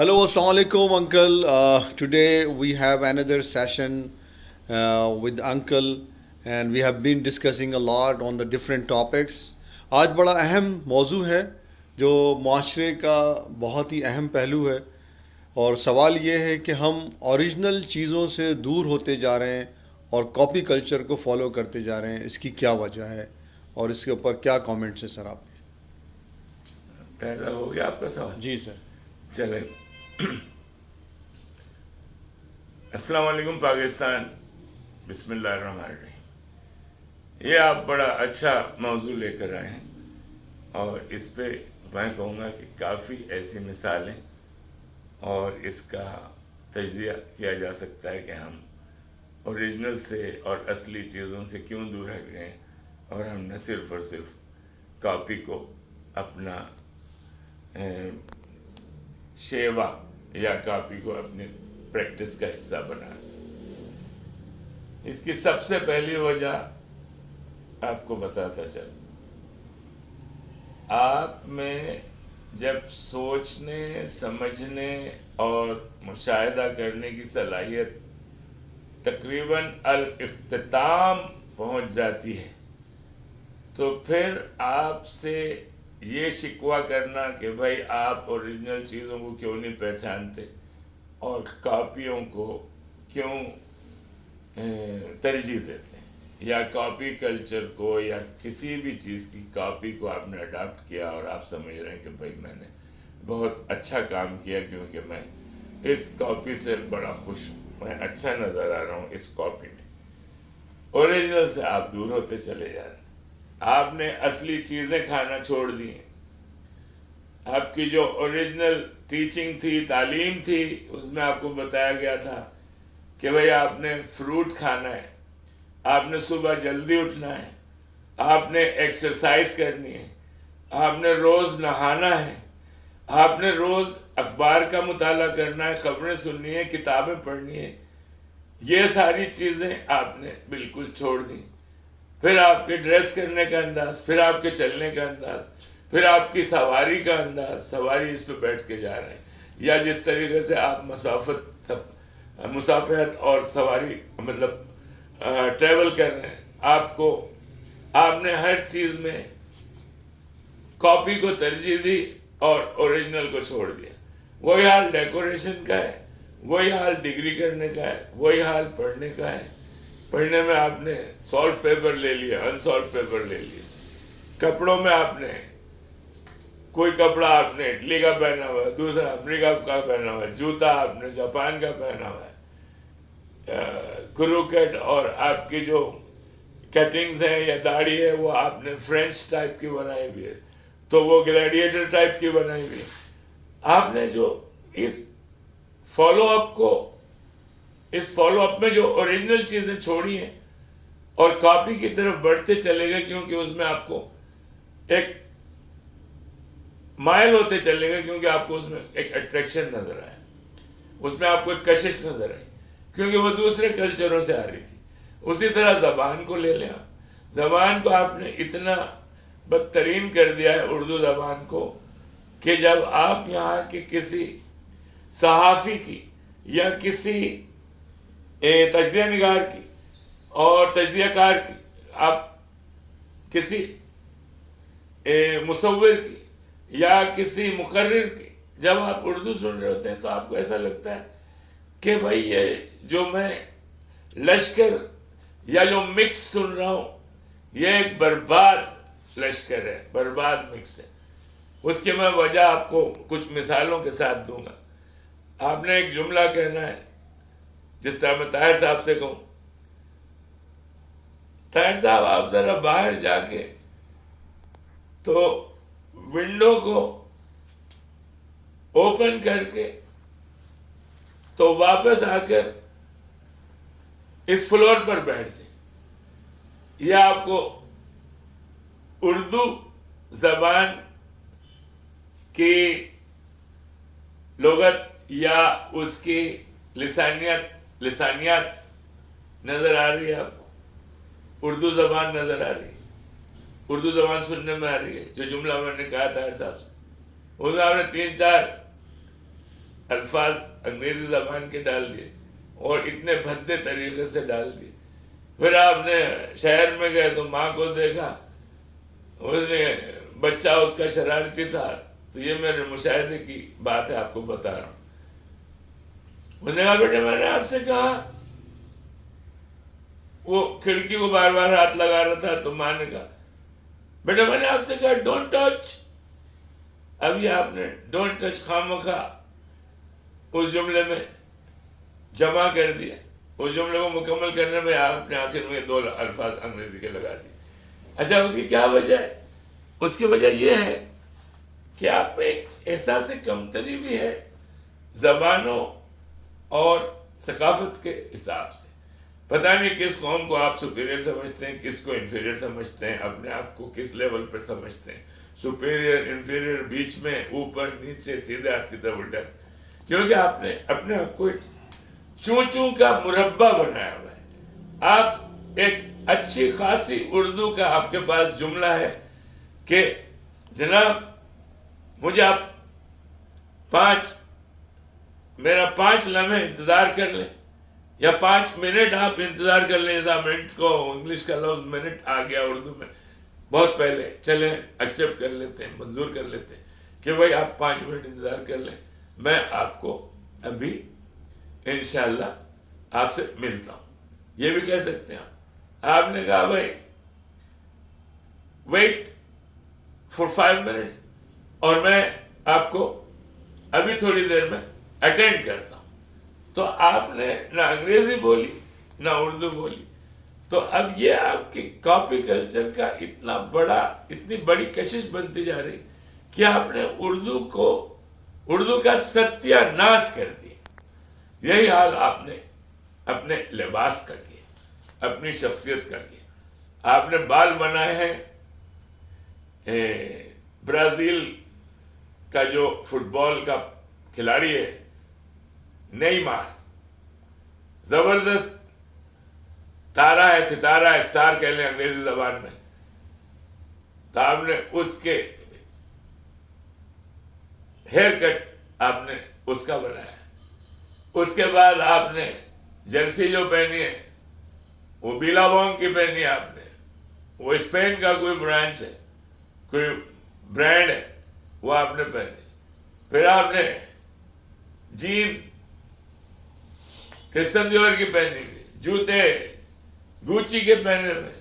Hello, Assalamu alaikum, Uncle. Today we have another session with Uncle, and we have been discussing a lot on the different topics. آج بڑا اہم موضوع ہے جو معاشرے کا بہت ہی اہم پہلو ہے، اور سوال یہ ہے کہ ہم اوریجنل چیزوں سے دور ہوتے جا رہے ہیں اور کاپی کلچر کو فالو کرتے جا رہے ہیں. اس کی کیا وجہ ہے اور اس کے اوپر کیا کامنٹس ہیں سر آپ کے؟ ایسا ہو گیا آپ کا سوال. جی سر. چلے. السلام علیکم پاکستان. بسم اللہ الرحمن الرحیم. یہ آپ بڑا اچھا موضوع لے کر آئے ہیں، اور اس پہ میں کہوں گا کہ کافی ایسی مثالیں اور اس کا تجزیہ کیا جا سکتا ہے کہ ہم اوریجنل سے اور اصلی چیزوں سے کیوں دور ہٹ گئے، اور ہم نہ صرف اور صرف کاپی کو اپنا شیوا یا کاپی کو اپنے پریکٹس کا حصہ بنا. اس کی سب سے پہلی وجہ آپ کو بتاتا چل، آپ میں جب سوچنے، سمجھنے اور مشاہدہ کرنے کی صلاحیت تقریباً الاختتام پہنچ جاتی ہے، تو پھر آپ سے یہ شکوہ کرنا کہ بھائی آپ اوریجنل چیزوں کو کیوں نہیں پہچانتے اور کاپیوں کو کیوں ترجیح دیتے ہیں، یا کاپی کلچر کو یا کسی بھی چیز کی کاپی کو آپ نے اڈاپٹ کیا اور آپ سمجھ رہے ہیں کہ بھائی میں نے بہت اچھا کام کیا کیونکہ میں اس کاپی سے بڑا خوش ہوں، میں اچھا نظر آ رہا ہوں اس کاپی میں. اوریجنل سے آپ دور ہوتے چلے جا رہے ہیں. آپ نے اصلی چیزیں کھانا چھوڑ دی ہیں. آپ کی جو اوریجنل ٹیچنگ تھی، تعلیم تھی، اس میں آپ کو بتایا گیا تھا کہ بھئی آپ نے فروٹ کھانا ہے، آپ نے صبح جلدی اٹھنا ہے، آپ نے ایکسرسائز کرنی ہے، آپ نے روز نہانا ہے، آپ نے روز اخبار کا مطالعہ کرنا ہے، خبریں سننی ہے، کتابیں پڑھنی ہے. یہ ساری چیزیں آپ نے بالکل چھوڑ دی. پھر آپ کے ڈریس کرنے کا انداز، پھر آپ کے چلنے کا انداز، پھر آپ کی سواری کا انداز، سواری اس پہ بیٹھ کے جا رہے ہیں، یا جس طریقے سے آپ مسافت اور سواری مطلب ٹریول کر رہے ہیں، آپ نے ہر چیز میں کاپی کو ترجیح دی اور اوریجنل کو چھوڑ دیا. وہی حال ڈیکوریشن کا ہے، وہی حال ڈگری کرنے کا ہے، وہی حال پڑھنے کا ہے. پڑھنے میں آپ نے سالٹ پیپر لے لیا، انسالٹ پیپر لے لیا. کپڑوں میں آپ نے کوئی کپڑا آپ نے اٹلی کا پہنا ہوا ہے، دوسرا امریکہ کا پہنا ہوا ہے، جوتا آپ نے جاپان کا پہنا ہوا ہے، کروکٹ اور آپ کی جو کٹنگز ہیں یا داڑھی ہے وہ آپ نے فرینچ ٹائپ کی بنائی ہوئی ہے، تو وہ گلیڈیٹر ٹائپ کی بنائی ہوئی ہے. آپ نے جو اس فالو اپ میں جو اوریجنل چیزیں چھوڑی ہیں اور کاپی کی طرف بڑھتے چلے گئے، کیونکہ اس میں آپ کو ایک مائل ہوتے چلے گئے، کیونکہ آپ کو اس میں ایک اٹریکشن نظر آیا، اس میں آپ کو ایک کشش نظر آئی، کیونکہ وہ دوسرے کلچروں سے آ رہی تھی. اسی طرح زبان کو لے لیں آپ. زبان کو آپ نے اتنا بدترین کر دیا ہے، اردو زبان کو، کہ جب آپ یہاں کے کسی صحافی کی یا کسی تجزیہ نگار کی اور تجزیہ کار کی، آپ کسی مصور کی یا کسی مقرر کی جب آپ اردو سن رہے ہوتے ہیں تو آپ کو ایسا لگتا ہے کہ بھائی یہ جو میں لشکر یا جو مکس سن رہا ہوں یہ ایک برباد لشکر ہے، برباد مکس ہے. اس کی میں وجہ آپ کو کچھ مثالوں کے ساتھ دوں گا. آپ نے ایک جملہ کہنا ہے، جس طرح میں طاہر صاحب سے کہوں، طاہر صاحب آپ ذرا باہر جا کے تو ونڈو کو اوپن کر کے تو واپس آ کر اس فلور پر بیٹھ جائیں. یہ آپ کو اردو زبان کی لغت یا اس کی لسانیات نظر آ رہی ہے؟ آپ کو اردو زبان نظر آ رہی ہے؟ اردو زبان سننے میں آ رہی ہے؟ جو جملہ میں نے کہا طاہر صاحب سے، اس میں آپ نے 3-4 الفاظ انگریزی زبان کے ڈال دیے اور اتنے بھدے طریقے سے ڈال دیے. پھر آپ نے شہر میں گئے تو ماں کو دیکھا، اس نے بچہ اس کا شرارتی تھا. تو یہ میرے مشاہدے کی بات ہے، آپ کو بتا رہا ہوں. اس نے کہا بیٹے میں نے آپ سے کہا، وہ کھڑکی کو بار بار ہاتھ لگا رہا تھا. تو ماں نے کہا بیٹا میں نے آپ سے کہا ڈونٹ ٹچ. اب یہ آپ نے ڈونٹ ٹچ خامخواہ اس جملے میں جمع کر دیا. اس جملے کو مکمل کرنے میں آپ نے آخر میں 2 الفاظ انگریزی کے لگا دیے. اچھا اس کی کیا وجہ ہے؟ اس کی وجہ یہ ہے کہ آپ میں ایک احساس کمتری بھی ہے زبانوں اور ثقافت کے حساب سے. پتہ نہیں کس قوم کو آپ سپیریئر سمجھتے ہیں، کس کو انفیریئر سمجھتے ہیں، اپنے آپ کو کس لیول پر سمجھتے ہیں. سپیریئر انفیریئر بیچ میں، اوپر نیچے، سیدھے ہاتھ کی طرف الٹا. کیونکہ آپ نے اپنے آپ کو ایک چوں چوں کا مربع بنایا ہوا ہے. آپ ایک اچھی خاصی اردو کا آپ کے پاس جملہ ہے کہ جناب مجھے آپ میرا 5 لمحے انتظار کر لیں، یا 5 منٹ آپ انتظار کر لیں. ایسا منٹ کو انگلش کا لفظ منٹ آ گیا اردو میں بہت پہلے. چلیں ایکسیپٹ کر لیتے ہیں، منظور کر لیتے ہیں کہ بھائی آپ 5 منٹ انتظار کر لیں، میں آپ کو ابھی انشاءاللہ آپ سے ملتا ہوں. یہ بھی کہہ سکتے ہیں آپ نے کہا بھائی ویٹ فار 5 منٹس، اور میں آپ کو ابھی تھوڑی دیر میں اٹینڈ کرتا ہوں. تو آپ نے نہ انگریزی بولی نہ اردو بولی. تو اب یہ آپ کی کاپی کلچر کا اتنی بڑی کشش بنتی جا رہی کہ آپ نے اردو کا ستیہ ناش کر دیا. یہی حال آپ نے اپنے لباس کا کیا، اپنی شخصیت کا کیا. آپ نے بال بنائے ہیں برازیل کا جو فٹ بال کا کھلاڑی ہے نیمار، زبردست تارا ہے، ستارہ ہے، اسٹار کہہ لیں انگریزی زبان میں. تو آپ نے اس کے ہیئر کٹ آپ نے اس کا بنایا. اس کے بعد آپ نے جرسی جو پہنی ہے وہ بیلا بونگ کی پہنی ہے. آپ نے وہ اسپین کا کوئی برانچ ہے، کوئی برانڈ ہے، وہ آپ نے پہنی. پھر آپ نے جین کرسچن دیور کی پہنی ہوئی، جوتے گوچی کے پہنے ہوئے،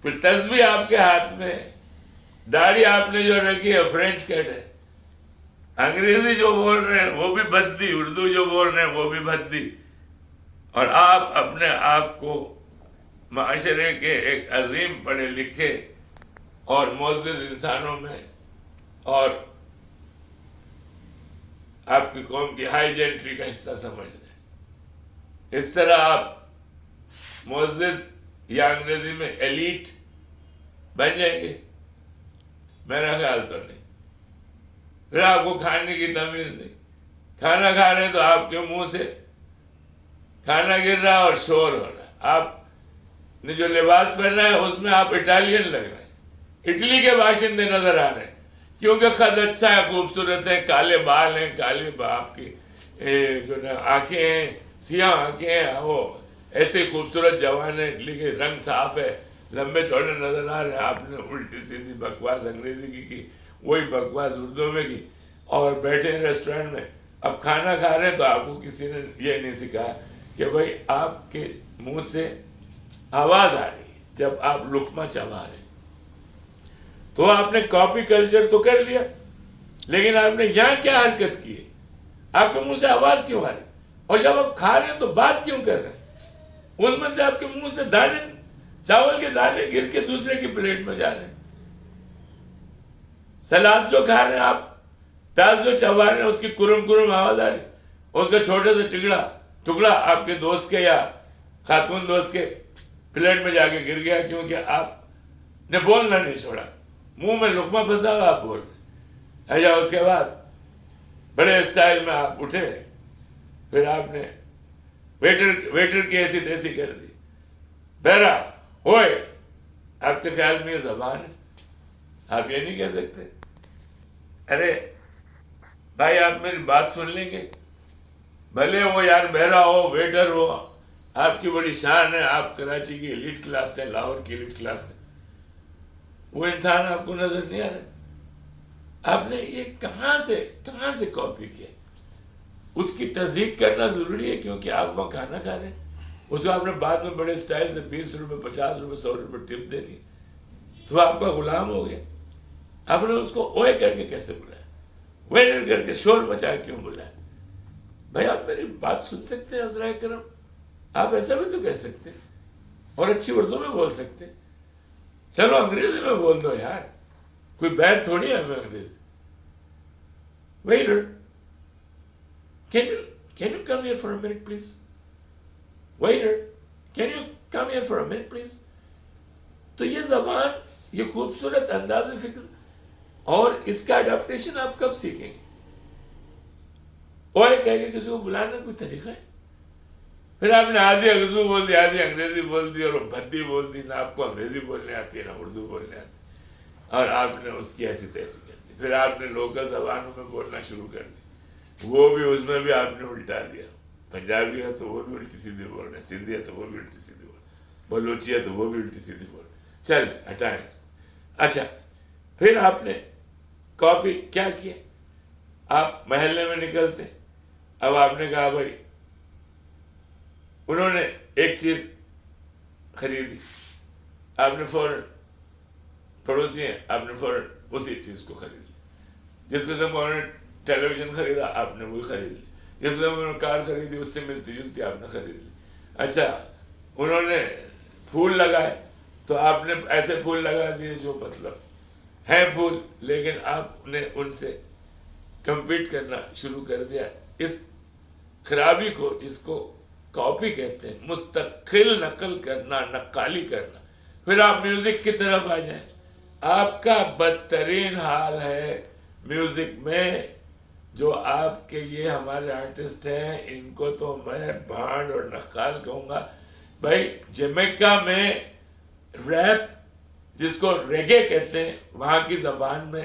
پھر تسبیح آپ کے ہاتھ میں، داڑھی آپ نے جو رکھی ہے فرینچ کٹ ہے. انگریزی جو بول رہے ہیں وہ بھی بھدی، اردو جو بول رہے ہیں وہ بھی بھدی. اور آپ اپنے آپ کو معاشرے کے ایک عظیم پڑھے لکھے اور معزز انسانوں میں اور آپ کی قوم کی ہائی جینٹری کا حصہ سمجھ رہے ہیں. اس طرح آپ معزز یا انگریزی میں ایلیٹ بن جائیں گے؟ میرا خیال تو نہیں. پھر آپ کو کھانے کی تمیز نہیں. کھانا کھا رہے ہیں تو آپ کے منہ سے کھانا گر رہا اور شور ہو رہا ہے. آپ نے جو لباس پہنا ہے اس میں آپ اٹالین لگ رہے ہیں، اٹلی کے باشندے نظر آ رہے ہیں، کیونکہ قد اچھا ہے، خوبصورت ہے، کالے بال ہیں، کالے آپ کی جو آنکھیں ہیں، سیاہ آنکھیں ہیں، وہ ایسے خوبصورت جوان ہیں، اٹلی کے رنگ صاف ہے، لمبے چوڑے نظر آ رہے ہیں. آپ نے الٹی سیدھی بکواس انگریزی کی وہی بکواس اردو میں کی، اور بیٹھے ہیں ریسٹورینٹ میں. اب کھانا کھا رہے ہیں تو آپ کو کسی نے یہ نہیں سکھایا کہ بھائی آپ کے منہ سے آواز آ رہی ہے جب آپ لقمہ چبا رہے ہیں. تو آپ نے کاپی کلچر تو کر لیا، لیکن آپ نے یہاں کیا حرکت کی ہے؟ آپ کے منہ سے آواز کیوں آ رہی؟ اور جب آپ کھا رہے ہیں تو بات کیوں کر رہے ہیں؟ ان میں سے آپ کے منہ سے دانے، چاول کے دانے گر کے دوسرے کی پلیٹ میں جا رہے ہیں. سلاد جو کھا رہے ہیں آپ، پیاز جو چبا رہے ہیں، اس کی کرم کرم آواز آ رہی ہے. اس کا چھوٹے سے ٹکڑا آپ کے دوست کے یا خاتون دوست کے پلیٹ میں جا کے گر گیا، کیونکہ آپ نے بولنا نہیں چھوڑا. منہ میں لقمہ پھنسا ہوا آپ بول رہے. اچھا اس کے بعد بڑے اسٹائل میں آپ اٹھے، پھر آپ نے ویٹر کی ایسی تیسی کر دی. بہرا ہوئے آپ کے خیال میں یہ زبان ہے؟ آپ یہ نہیں کہہ سکتے ارے بھائی آپ میری بات سن لیں گے؟ بھلے وہ یار بہرا ہو، ویٹر ہو، آپ کی بڑی شان ہے، آپ کراچی کی ایلیٹ کلاس سے، لاہور کی ایلیٹ کلاس سے، وہ انسان آپ کو نظر نہیں آ رہا؟ آپ نے یہ کہاں سے کاپی کیا؟ اس کی تصدیق کرنا ضروری ہے، کیونکہ آپ وہاں کھانا کھا رہے ہیں، اس کو آپ نے بعد میں بڑے سٹائل سے 20 روپے 50 روپے 100 روپے ٹپ دے دی، تو آپ کا غلام ہو گیا۔ آپ نے اس کو اوے کر کے کیسے بلایا؟ ویٹر کر کے شور مچا کیوں بلایا؟ بھائی آپ میری بات سن سکتے ہیں عذرائے کرم؟ آپ ایسا بھی تو کہہ سکتے ہیں، اور اچھی اردو میں بول سکتے ہیں۔ چلو انگریزی میں بول دو یار، کوئی بیت تھوڑی ہے ہمیں انگریزی۔ Waiter can you come here for a minute please? Waiter, can you come here for a minute please? تو یہ زبان، یہ خوبصورت انداز فکر اور اس کا اڈاپٹیشن آپ کب سیکھیں گے؟ اوے کہہ کے کسی کو بلانا کوئی طریقہ ہے؟ پھر آپ نے آدھی اردو بول دی، آدھی انگریزی بول دی، اور بھدی بول دی، نہ آپ کو انگریزی بولنے آتی ہے نہ اردو بولنے آتی، اور آپ نے اس کی ایسی تیسی کر دی۔ پھر آپ نے لوکل زبانوں میں بولنا شروع کر دی، وہ بھی اس میں بھی آپ نے الٹا دیا۔ پنجابی ہے تو وہ بھی الٹی سیدھی بول رہے ہیں، سندھی ہے تو وہ بھی الٹی سیدھی بول رہے ہیں، بلوچی ہے تو وہ بھی الٹی سیدھی بول رہے ہیں۔ چل ہٹائیں اس کو۔ اچھا، پھر آپ نے کاپی کیا کیا؟ آپ محلے میں نکلتے، اب آپ نے کہا بھائی، انہوں نے ایک چیز خریدی، آپ نے فوراً، پڑوسی ہیں، آپ نے فوراً اسی چیز کو خرید لی۔ جس قسم انہوں نے ٹیلی ویژن خریدا، آپ نے وہی خرید لی۔ جس قسم انہوں نے کار خریدی، اس سے ملتی جلتی آپ نے خرید لی۔ اچھا، انہوں نے پھول لگائے تو آپ نے ایسے پھول لگا دیے جو مطلب ہیں پھول، لیکن آپ نے ان سے کمپیٹ کرنا شروع کر دیا۔ اس خرابی کو، جس کو کاپی کہتے ہیں، مستقل نقل کرنا، نقالی کرنا۔ پھر آپ میوزک کی طرف آ جائیں، آپ کا بدترین حال ہے میوزک میں۔ جو آپ کے یہ ہمارے آرٹسٹ ہیں، ان کو تو میں بھانڈ اور نقال کہوں گا۔ بھائی جمیکا میں ریپ، جس کو ریگے کہتے ہیں، وہاں کی زبان میں،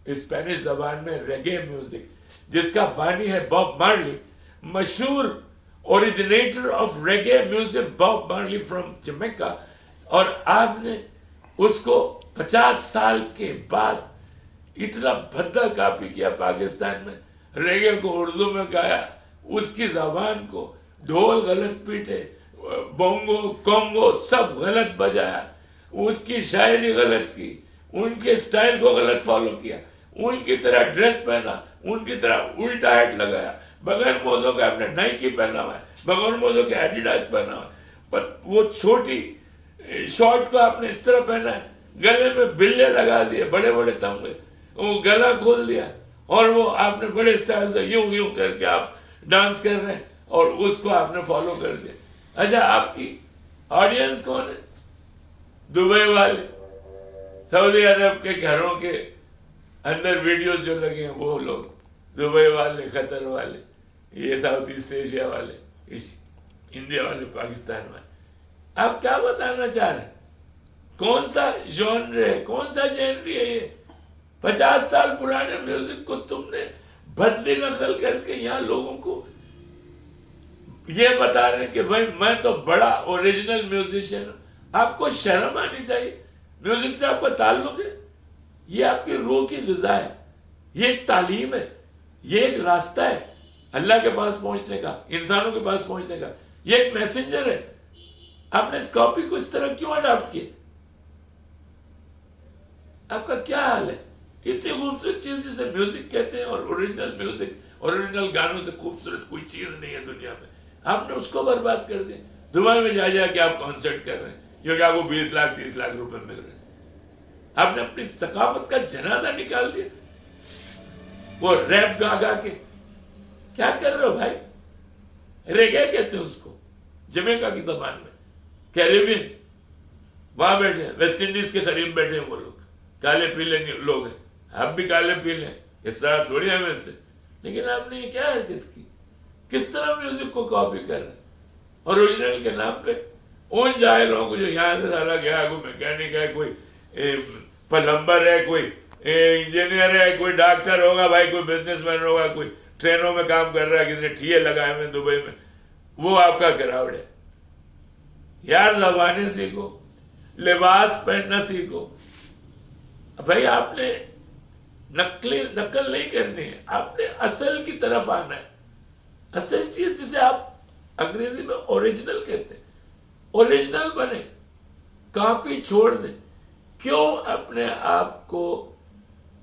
اسپینش زبان میں ریگے میوزک، جس کا بانی ہے باب مارلی، مشہور اوریجنیٹر آف ریگے میوزک باب مارلی فرام جمیکا، اور آپ نے اس کو 50 سال کے بعد اتنا بھدا کاپی کیا پاکستان میں۔ ریگے کو اردو میں گایا، اس کی زبان کو ڈھول غلط پیٹے، بونگو کونگو سب غلط بجایا، اس کی شاعری غلط کی، ان کے سٹائل کو غلط فالو کیا، ان کی طرح ڈریس پہنا، ان کی طرح الٹا ہیٹ لگایا، بغیر موزوں کے آپ نے نائکی پہنا ہوا ہے، بغیر موزوں کے ایڈیڈاس پہنا ہوا ہے، وہ چھوٹی شارٹ کو آپ نے اس طرح پہنا ہے، گلے میں بلے لگا دیے بڑے بڑے تمغے، وہ گلا کھول دیا، اور وہ آپ نے بڑے سٹائل سے یوں یوں کر کے آپ ڈانس کر رہے ہیں، اور اس کو آپ نے فالو کر دیا۔ اچھا، آپ کی آڈینس کون ہے؟ دبئی والے، سعودی عرب کے گھروں کے اندر ویڈیوز جو لگے ہیں وہ لوگ، دبئی والے، قطر والے، یہ ساؤتھ ایسٹ ایشیا والے، انڈیا والے، پاکستان والے۔ آپ کیا بتانا چاہ رہے ہیں؟ کون سا جانر ہے، کون سا جینری ہے یہ؟ 50 سال پرانے میوزک کو تم نے بدلی نقل کر کے یہاں لوگوں کو یہ بتا رہے ہیں کہ بھائی میں تو بڑا اوریجنل میوزیشین ہوں۔ آپ کو شرم آنی چاہیے۔ میوزک سے آپ کا تعلق ہے، یہ آپ کی روح کی غذا ہے، یہ ایک تعلیم ہے، یہ ایک راستہ ہے اللہ کے پاس پہنچنے کا، انسانوں کے پاس پہنچنے کا، یہ ایک میسنجر ہے۔ آپ نے اس کاپی کو اس طرح کیوں اڈاپٹ کیا؟ آپ کا کیا حال ہے؟ اتنی خوبصورت چیز جسے میوزک کہتے ہیں، اور اوریجنل میوزک، اوریجنل گانوں سے خوبصورت کوئی چیز نہیں ہے دنیا میں، آپ نے اس کو برباد کر دیا۔ دبئی میں جا کے آپ کانسرٹ کر رہے ہیں کیونکہ آپ کو 20 لاکھ 30 لاکھ روپے مل رہے ہیں۔ آپ نے اپنی ثقافت کا جنازہ نکال دیا وہ ریپ گا کے۔ کیا کر رہے ہو بھائی؟ ریگے کہتے ہیں اس کو جمیکا کی زبان میں، کیریبین، وہاں بیٹھے ہیں، ویسٹ انڈیز کے قریب بیٹھے ہیں وہ لوگ، کالے پیلے لوگ ہیں، آپ بھی کالے پیلے ہیں، اس طرح تھوڑی ہے سے، لیکن آپ نے یہ کیا حرکت کی؟ کس طرح میوزک کو کاپی کر رہے ہیں اوریجنل کے نام پہ؟ ان جاہلوں کو جو یہاں سے سالا گیا، کوئی میکینک ہے، کوئی پلمبر ہے، کوئی انجینئر ہے، کوئی ڈاکٹر ہوگا بھائی، کوئی بزنس مین ہوگا، کوئی ٹرینوں میں کام کر رہا ہے، کسی نے ٹھیے لگائے ہوئے دبئی میں، وہ آپ کا کراؤڈ ہے. یار زبانیں سیکھو، لباس پہننا سیکھو. بھائی آپ نے نقل نہیں کرنی ہے، آپ نے اصل کی طرف آنا ہے. اصل چیز جسے آپ انگریزی میں اوریجنل کہتے ہیں، اوریجنل بنے. کاپی چھوڑ دیں. کیوں اپنے آپ کو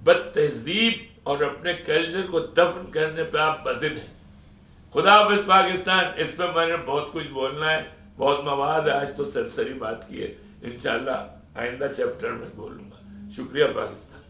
بد تہذیب اور اپنے کلچر کو دفن کرنے پہ آپ بضد ہیں. خدا حافظ پاکستان. اس پہ میں نے بہت کچھ بولنا ہے، بہت مواد ہے. آج تو سرسری بات کی ہے، انشاءاللہ آئندہ چیپٹر میں بولوں گا. شکریہ پاکستان.